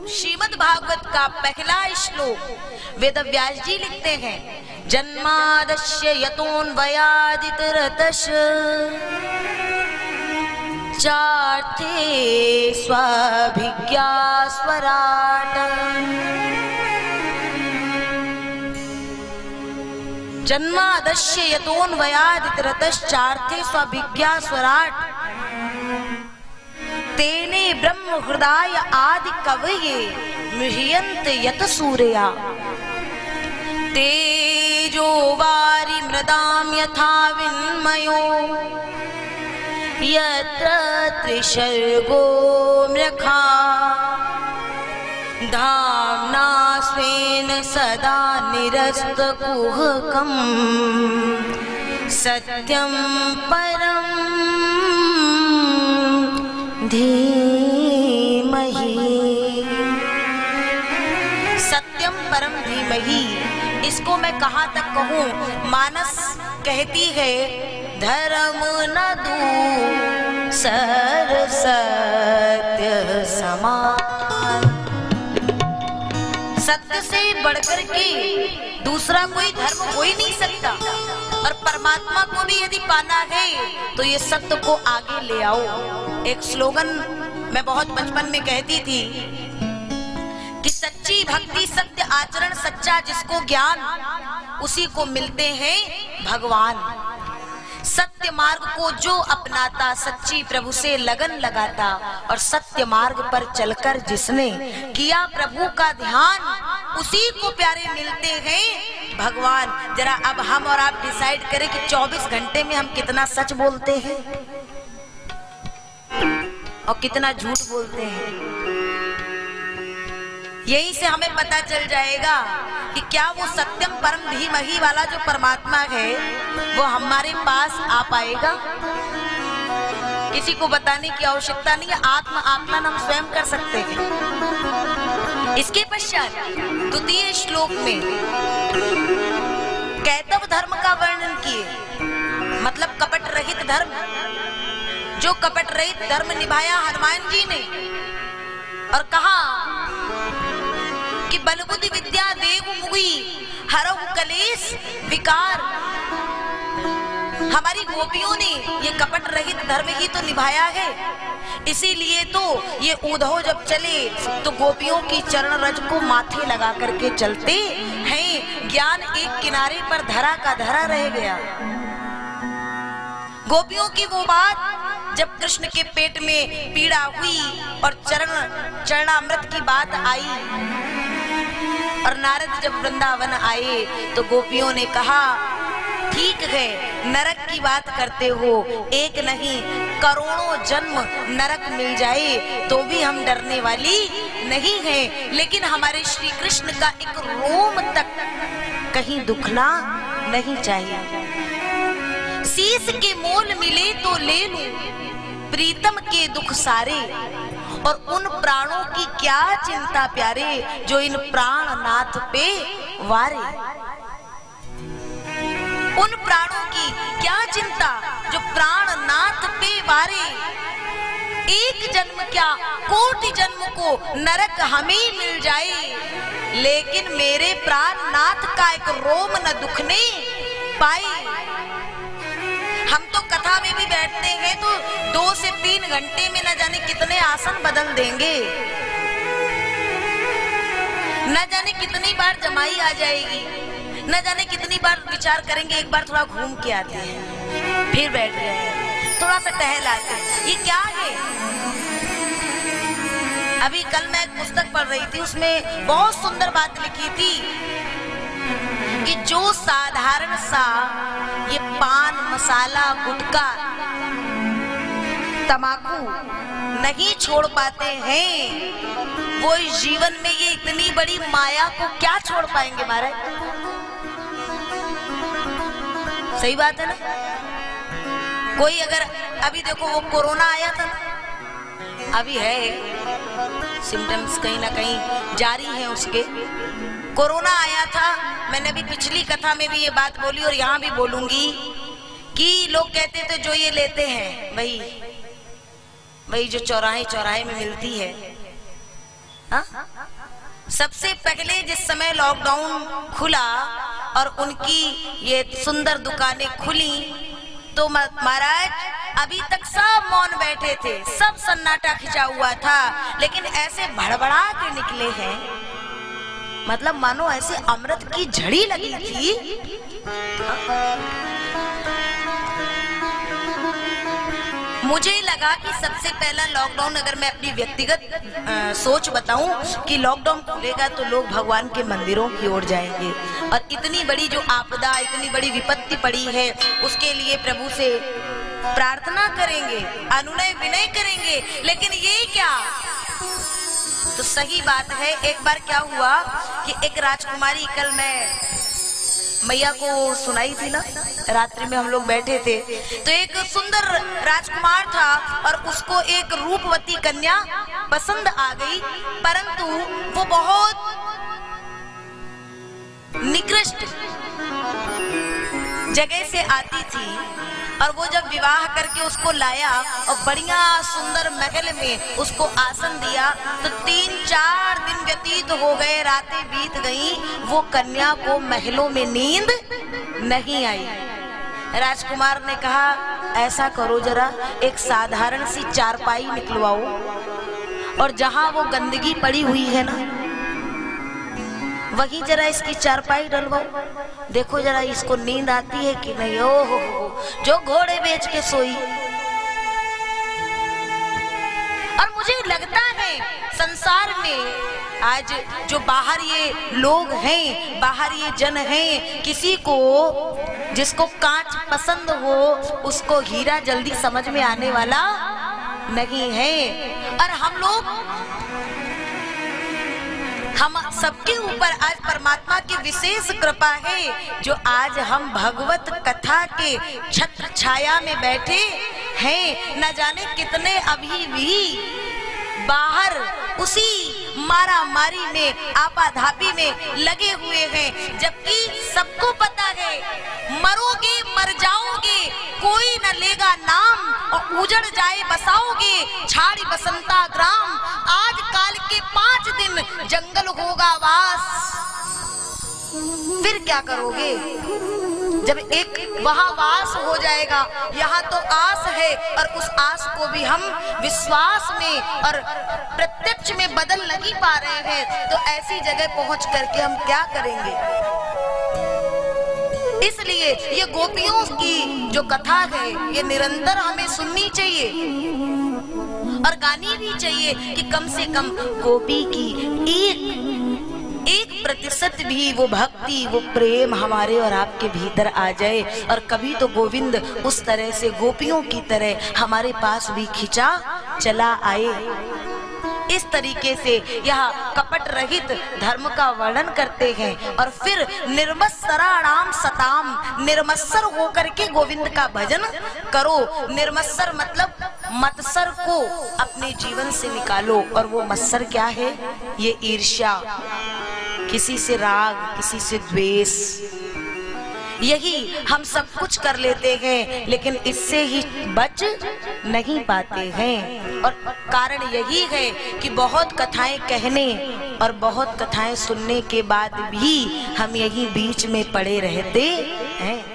श्रीमद् भागवत का पहला श्लोक वेद व्यास जी लिखते हैं, जन्मादस्य यतोऽन्वयादितरतश्च चार्थे स्वाभिज्ञा स्वराट। जन्मादस्य यतोऽन्वयादितरतश्चार्थे स्वाभिज्ञा स्वराट तेने ब्रह्म हृदय आदि कवये मुह्यन्त यत सूर्या तेजो वारि मृदां यथा विन्मयो यत्र त्रिसर्गो मृखा धाम्ना स्वेन सदा निरस्तकुहकं सत्यं परं धीमहि। सत्यम परम धीमहि, इसको मैं कहाँ तक कहूँ? मानस कहती है, धर्म न दूसर सत्य समान। सत्य से बढ़कर के दूसरा कोई धर्म हो ही नहीं सकता, और परमात्मा को भी यदि पाना है तो ये सत्य को आगे ले आओ। एक स्लोगन मैं बहुत बचपन में कहती थी कि सच्ची भक्ति सत्य आचरण सच्चा जिसको ज्ञान उसी को मिलते हैं भगवान। सत्य मार्ग को जो अपनाता, सच्ची प्रभु से लगन लगाता और सत्य मार्ग पर चलकर जिसने किया प्रभु का ध्यान, उसी को प्यारे मिलते हैं भगवान। जरा अब हम और आप डिसाइड करें कि 24 घंटे में हम कितना सच बोलते हैं और कितना झूठ बोलते हैं। यहीं से हमें पता चल जाएगा कि क्या वो सत्यम परम धीमहि वाला जो परमात्मा है वो हमारे पास आ पाएगा। किसी को बताने की आवश्यकता नहीं है, आत्म आकलन हम स्वयं कर सकते हैं। इसके पश्चात द्वितीय श्लोक में कैतव धर्म का वर्णन किए, मतलब कपट रहित धर्म। जो कपट रहित धर्म निभाया हनुमान जी ने, और कहा कि बल बुद्धि विद्या देव मुगि हरहु कलेश विकार। हमारी गोपियों ने ये कपट रहित धर्म ही तो निभाया है। इसीलिए तो ये उद्धव जब चले तो गोपियों की चरण रज को माथे लगा करके चलते हैं। ज्ञान एक किनारे पर धरा का धरा रह गया। गोपियों की वो बात जब कृष्ण के पेट में पीड़ा हुई और चरणामृत की बात आई, और नारद जब वृंदावन आए तो गोपियों ने कहा, ठीक है नरक की बात करते हो, एक नहीं करोड़ों जन्म नरक मिल जाए तो भी हम डरने वाली नहीं हैं, लेकिन हमारे श्री कृष्ण का एक रोम तक कहीं दुखना नहीं चाहिए। शीश के मोल मिले तो ले लूं प्रीतम के दुख सारे, और उन प्राणों की क्या चिंता प्यारे जो इन प्राणनाथ पे वारे। उन प्राणों की क्या चिंता जो प्राणनाथ पे वारे। एक जन्म क्या कोटि जन्म को नरक हमें मिल जाए, लेकिन मेरे प्राणनाथ का एक रोम न दुखने पाए। हम तो कथा में भी बैठते हैं तो 2 से 3 घंटे में न जाने कितने आसन बदल देंगे, न जाने कितनी बार जमाई आ जाएगी, न जाने कितनी बार विचार करेंगे एक बार थोड़ा घूम के आते हैं, फिर बैठ गए थोड़ा सा टहल आते हैं। ये क्या है? अभी कल मैं एक पुस्तक पढ़ रही थी, उसमें बहुत सुंदर बात लिखी थी कि जो साधारण सा ये पान मसाला गुटखा तमाकू नहीं छोड़ पाते हैं, वो इस जीवन में ये इतनी बड़ी माया को क्या छोड़ पाएंगे महाराज? सही बात है ना। कोई अगर अभी देखो वो कोरोना आया था ना, अभी है सिम्टम्स कहीं ना कहीं जारी है उसके। कोरोना आया था, मैंने भी पिछली कथा में भी ये बात बोली और यहाँ भी बोलूंगी कि लोग कहते थे जो ये लेते हैं वही जो चौराहे चौराहे में मिलती है, हा? सबसे पहले जिस समय लॉकडाउन खुला और उनकी ये सुंदर दुकानें खुली तो महाराज अभी तक सब मौन बैठे थे, सब सन्नाटा खिंचा हुआ था, लेकिन ऐसे भड़बड़ा के निकले हैं, मतलब मानो ऐसे अमृत की झड़ी लगी थी। मुझे लगा कि सबसे पहला लॉकडाउन, अगर मैं अपनी व्यक्तिगत सोच बताऊं कि लॉकडाउन खुलेगा तो लोग भगवान के मंदिरों की ओर जाएंगे और इतनी बड़ी जो आपदा, इतनी बड़ी विपत्ति पड़ी है उसके लिए प्रभु से प्रार्थना करेंगे, अनुनय विनय करेंगे। लेकिन ये क्या, तो सही बात है। एक बार क्या हुआ कि एक राजकुमारी, कल मैं मैया को सुनाई थी ना, रात्रि में हम लोग बैठे थे, तो एक सुंदर राजकुमार था और उसको एक रूपवती कन्या पसंद आ गई, परंतु वो बहुत निकृष्ट जगह से आती थी और वो जब विवाह करके उसको लाया और बढ़िया सुंदर महल में उसको आसन दिया तो 3-4 दिन व्यतीत हो गए, रातें बीत गई, वो कन्या को महलों में नींद नहीं आई। राजकुमार ने कहा ऐसा करो, जरा एक साधारण सी चारपाई निकलवाओ और जहां वो गंदगी पड़ी हुई है ना वहीं जरा इसकी चारपाई डलवाओ, देखो जरा इसको नींद आती है कि नहीं। ओ हो, जो घोड़े बेच के सोई। और मुझे लगता है संसार में आज जो बाहर ये लोग हैं, बाहर ये जन हैं, किसी को जिसको कांच पसंद हो उसको हीरा जल्दी समझ में आने वाला नहीं है। और हम सबके ऊपर आज परमात्मा की विशेष कृपा है जो आज हम भगवत कथा के छत्र छाया में बैठे हैं। न जाने कितने अभी भी बाहर उसी मारा मारी में, आपाधापी में लगे हुए हैं, जबकि सबको पता है मरोगे मर जाओगे, कोई न लेगा नाम और उजड़ जाए बसाओगे, छाड़ी बसंता ग्राम, आज काल के 5 दिन जंगल होगा वास। फिर क्या करोगे जब एक वहां वास हो जाएगा। यहाँ तो आस है और उस आस को भी हम विश्वास में और प्रत्यक्ष में बदल नहीं पा रहे हैं, तो ऐसी जगह पहुंच करके हम क्या करेंगे। इसलिए ये गोपियों की जो कथा है ये निरंतर हमें सुननी चाहिए और गानी भी चाहिए कि कम से कम गोपी की 1% भी वो भक्ति, वो प्रेम हमारे और आपके भीतर आ जाए और कभी तो गोविंद उस तरह से गोपियों की तरह हमारे पास भी खिंचा चला आए। इस तरीके से यह कपट रहित धर्म का वर्णन करते हैं और फिर निर्मत्सराणाम सताम, निर्मत्सर होकर के गोविंद का भजन करो। निर्मत्सर मतलब मत्सर को अपने जीवन से निकालो। और वो मत्सर क्या है? ये ईर्ष्या, किसी से राग, किसी से द्वेष, यही हम सब कुछ कर लेते हैं लेकिन इससे ही बच नहीं पाते हैं। और कारण यही है कि बहुत कथाएं कहने और बहुत कथाएं सुनने के बाद भी हम यही बीच में पड़े रहते हैं।